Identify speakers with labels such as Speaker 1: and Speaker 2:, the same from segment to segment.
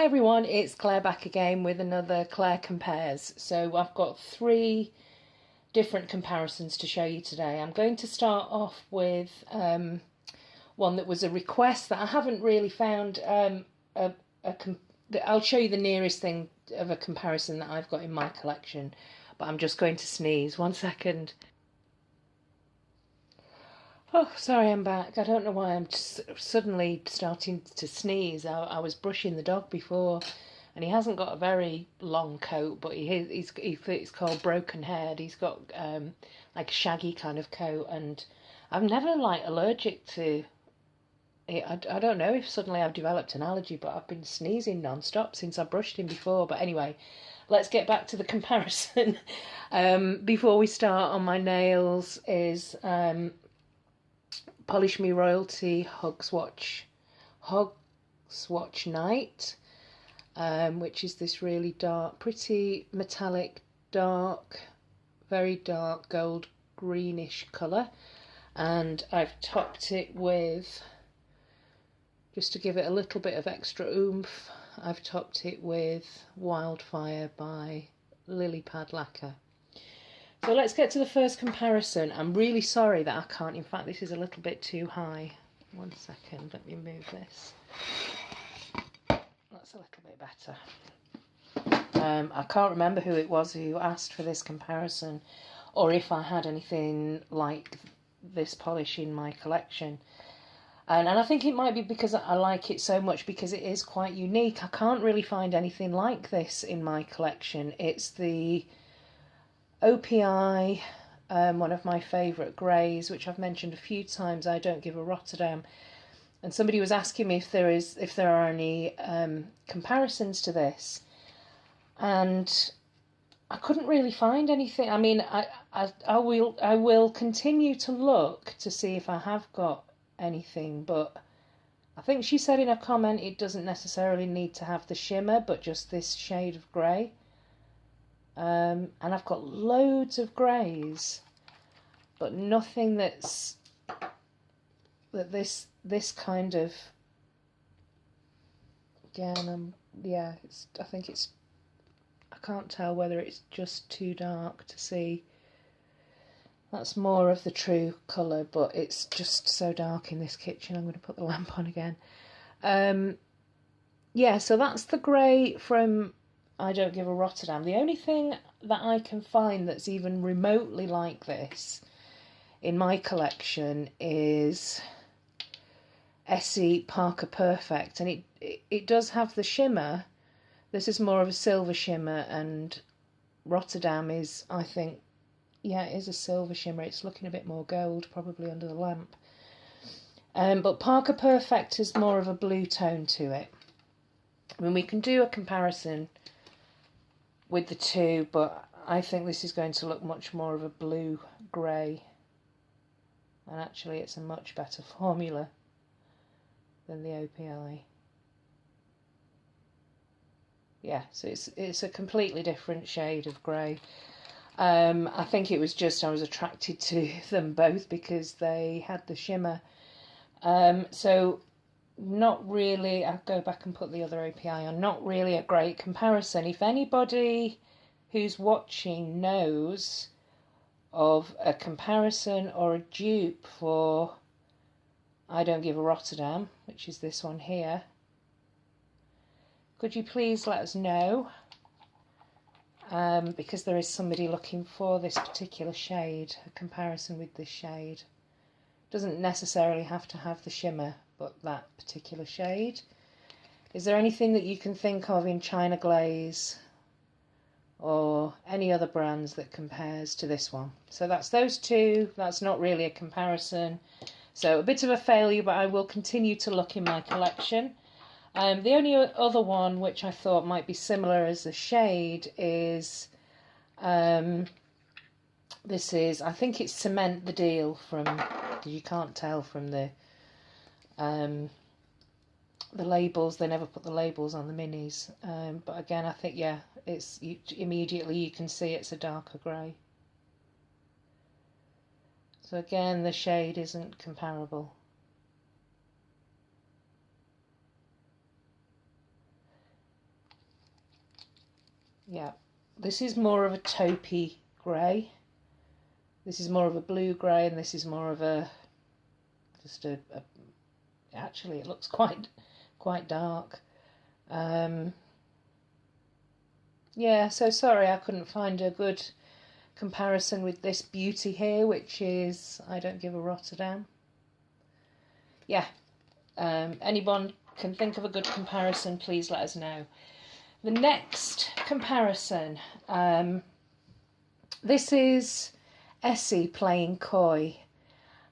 Speaker 1: Hi everyone, it's Claire back again with another Clare Compares. So I've got 3 different comparisons to show you today. I'm going to start off with one that was a request that I haven't really found. I'll show you the nearest thing of a comparison that I've got in my collection, but I'm just going to sneeze. 1 second. Oh, sorry, I'm back. I don't know why I'm just suddenly starting to sneeze. I was brushing the dog before, and he hasn't got a very long coat, but it's called broken haired. He's got like a shaggy kind of coat, and I'm never like allergic to it. I don't know if suddenly I've developed an allergy, but I've been sneezing non-stop since I brushed him before. But anyway, let's get back to the comparison. Before we start, on my nails is Polish Me Royalty Hogswatch Night, which is this really dark, pretty metallic, dark, very dark gold greenish colour, and I've topped it with, just to give it a little bit of extra oomph, I've topped it with Wildfire by Lilypad Lacquer. So let's get to the first comparison. I'm really sorry that I can't, in fact this is a little bit too high. 1 second, let me move this. That's a little bit better. I can't remember who it was who asked for this comparison, or if I had anything like this polish in my collection. And I think it might be because I like it so much, because it is quite unique. I can't really find anything like this in my collection. It's the OPI, one of my favourite greys, which I've mentioned a few times. I don't give a Rotterdam, and somebody was asking me if there are any comparisons to this, and I couldn't really find anything. I mean, I will continue to look to see if I have got anything, but I think she said in a comment it doesn't necessarily need to have the shimmer, but just this shade of grey. And I've got loads of greys, but nothing that's this kind of, again, yeah, I think it's, I can't tell whether it's just too dark to see. That's more of the true colour, but it's just so dark in this kitchen. I'm going to put the lamp on again. Yeah, so that's the grey from I Don't Give a Rotterdam. The only thing that I can find that's even remotely like this in my collection is Essie Parker Perfect, and it does have the shimmer. This is more of a silver shimmer, and Rotterdam is, I think, yeah, it is a silver shimmer. It's looking a bit more gold, probably under the lamp. But Parker Perfect is more of a blue tone to it. I mean, we can do a comparison with the two, but I think this is going to look much more of a blue-grey, and actually it's a much better formula than the OPI. Yeah, so it's a completely different shade of grey. I think it was just I was attracted to them both because they had the shimmer. So not really, I'll go back and put the other OPI on, not really a great comparison. If anybody who's watching knows of a comparison or a dupe for I Don't Give a Rotterdam, which is this one here, could you please let us know, because there is somebody looking for this particular shade, a comparison with this shade. Doesn't necessarily have to have the shimmer, but that particular shade. Is there anything that you can think of in China Glaze or any other brands that compares to this one? So that's those two. That's not really a comparison, so a bit of a failure, but I will continue to look in my collection. The only other one which I thought might be similar as a shade is this is, I think it's Cement the Deal from, you can't tell from the labels, they never put the labels on the minis, but again I think, yeah, it's immediately you can see it's a darker grey. So again, the shade isn't comparable. Yeah, this is more of a taupey grey. This is more of a blue grey, and this is more of a just a actually it looks quite dark. Yeah, so sorry I couldn't find a good comparison with this beauty here, which is I Don't Give a Rotterdam. Yeah, anyone can think of a good comparison, please let us know. The next comparison, this is Essie Playing Coy,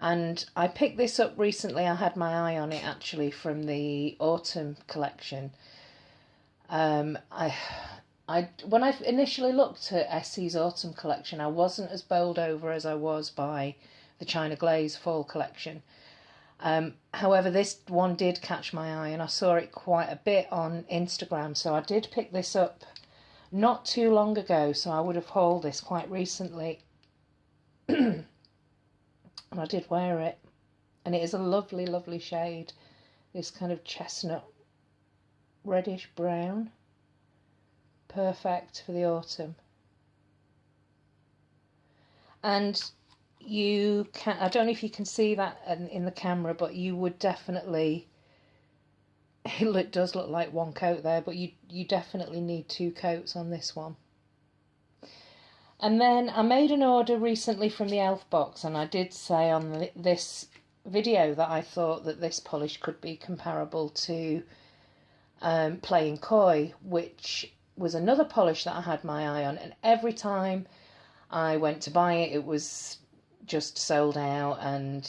Speaker 1: and I picked this up recently. I had my eye on it actually from the autumn collection. When I initially looked at Essie's autumn collection, I wasn't as bowled over as I was by the China Glaze fall collection. However, this one did catch my eye, and I saw it quite a bit on Instagram, so I did pick this up not too long ago, so I would have hauled this quite recently. And I did wear it, and it is a lovely, lovely shade, this kind of chestnut reddish brown, perfect for the autumn. And you can, I don't know if you can see that in the camera, but you would definitely, it does look like one coat there, but you definitely need 2 coats on this one. And then I made an order recently from the Elf box, and I did say on this video that I thought that this polish could be comparable to Playing Coy, which was another polish that I had my eye on, and every time I went to buy it, it was just sold out, and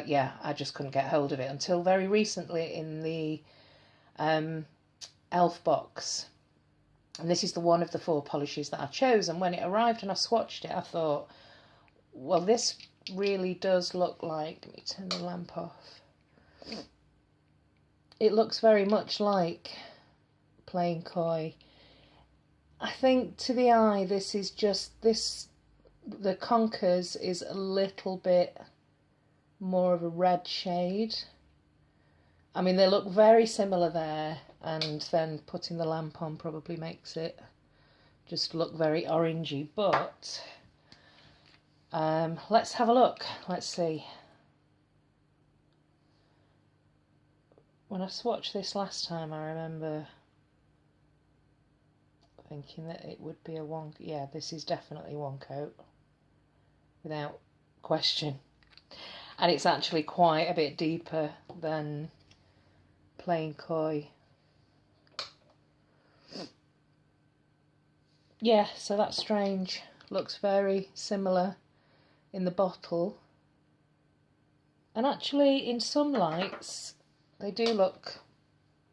Speaker 1: yeah, I just couldn't get hold of it until very recently in the Elf box. And this is the one of the 4 polishes that I chose, and when it arrived and I swatched it, I thought, well, this really does look like, let me turn the lamp off, it looks very much like Playing Coy. I think to the eye this is just the Conkers is a little bit more of a red shade. I mean, they look very similar there, and then putting the lamp on probably makes it just look very orangey, but let's have a look. Let's see. When I swatched this last time, I remember thinking that it would be a one. Yeah, this is definitely one coat, without question. And it's actually quite a bit deeper than Playing Coy. Yeah, so that's strange. Looks very similar in the bottle. And actually, in some lights, they do look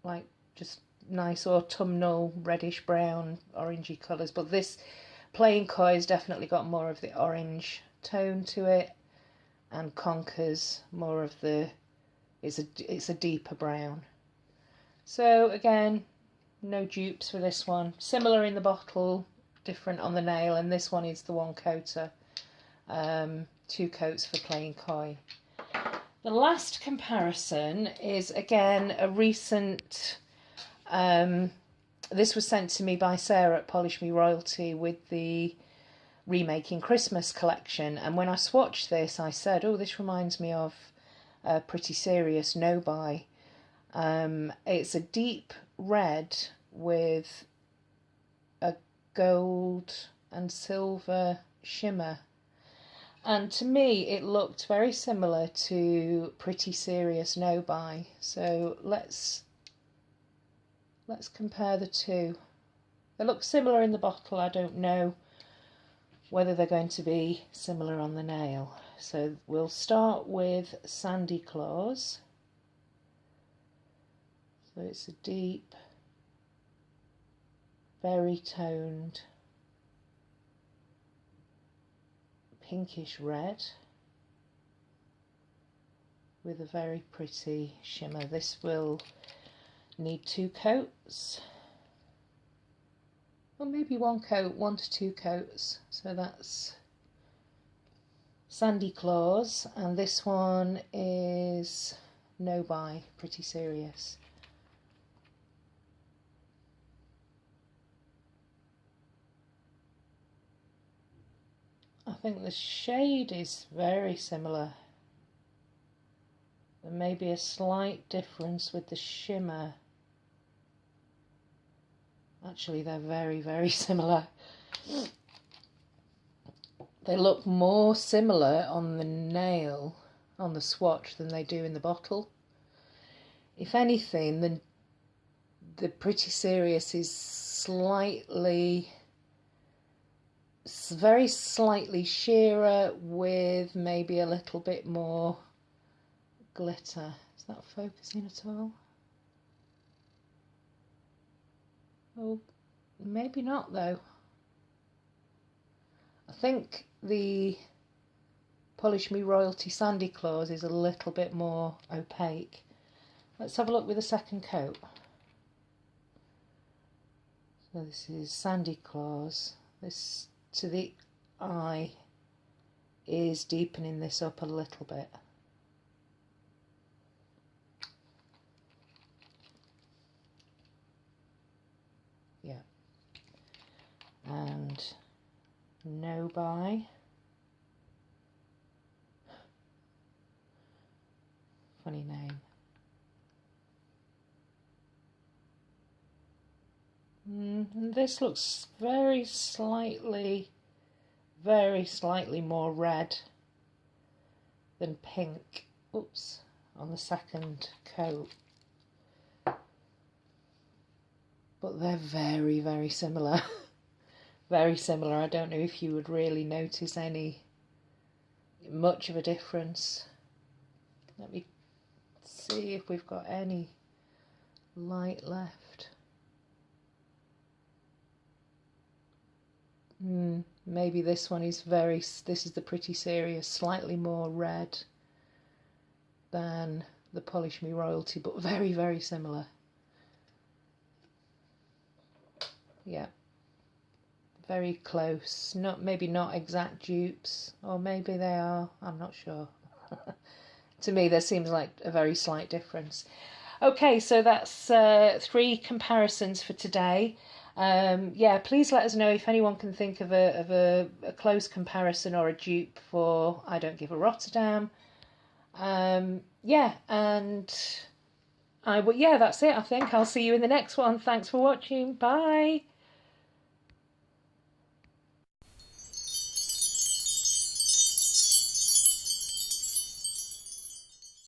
Speaker 1: like just nice autumnal reddish brown orangey colours, but this Playing Coy has definitely got more of the orange tone to it, and Conkers more of the, it's a deeper brown. So again, no dupes for this one. Similar in the bottle, different on the nail, and this one is the one coater. 2 coats for Playing Coy. The last comparison is again a recent, this was sent to me by Sarah at Polish Me Royalty with the Remaking Christmas collection, and when I swatched this I said, oh, this reminds me of Pretty Serious No Buy. It's a deep red with a gold and silver shimmer, and to me it looked very similar to Pretty Serious No Buy. So let's compare the two. They look similar in the bottle. I don't know whether they're going to be similar on the nail. So we'll start with Sandy Claws. So it's a deep, very toned pinkish red with a very pretty shimmer. This will need 2 coats, or maybe 1 coat, 1 to 2 coats. So that's Sandy Claws, and this one is No Buy, Pretty Serious. I think the shade is very similar. There may be a slight difference with the shimmer. Actually, they're very, very similar. They look more similar on the nail, on the swatch, than they do in the bottle. If anything, the Pretty Serious is very slightly sheerer with maybe a little bit more glitter. Is that focusing at all? Oh, maybe not though. I think the Polish Me Royalty Sandy Claws is a little bit more opaque. Let's have a look with a second coat. So this is Sandy Claws. This to the eye is deepening this up a little bit. Yeah. And No Buy. Funny name. And this looks very slightly more red than pink. Oops, on the second coat. But they're very, very similar. Very similar. I don't know if you would really notice much of a difference. Let me see if we've got any light left. Maybe this one is this is the Pretty Serious, slightly more red than the Polish Me Royalty, but very, very similar. Yeah, very close. Maybe not exact dupes, or maybe they are, I'm not sure. To me, there seems like a very slight difference. Okay, so that's 3 comparisons for today. Yeah, please let us know if anyone can think of a close comparison or a dupe for I Don't Give a Rotterdam. Yeah, and yeah, that's it. I think I'll see you in the next one. Thanks for watching. Bye.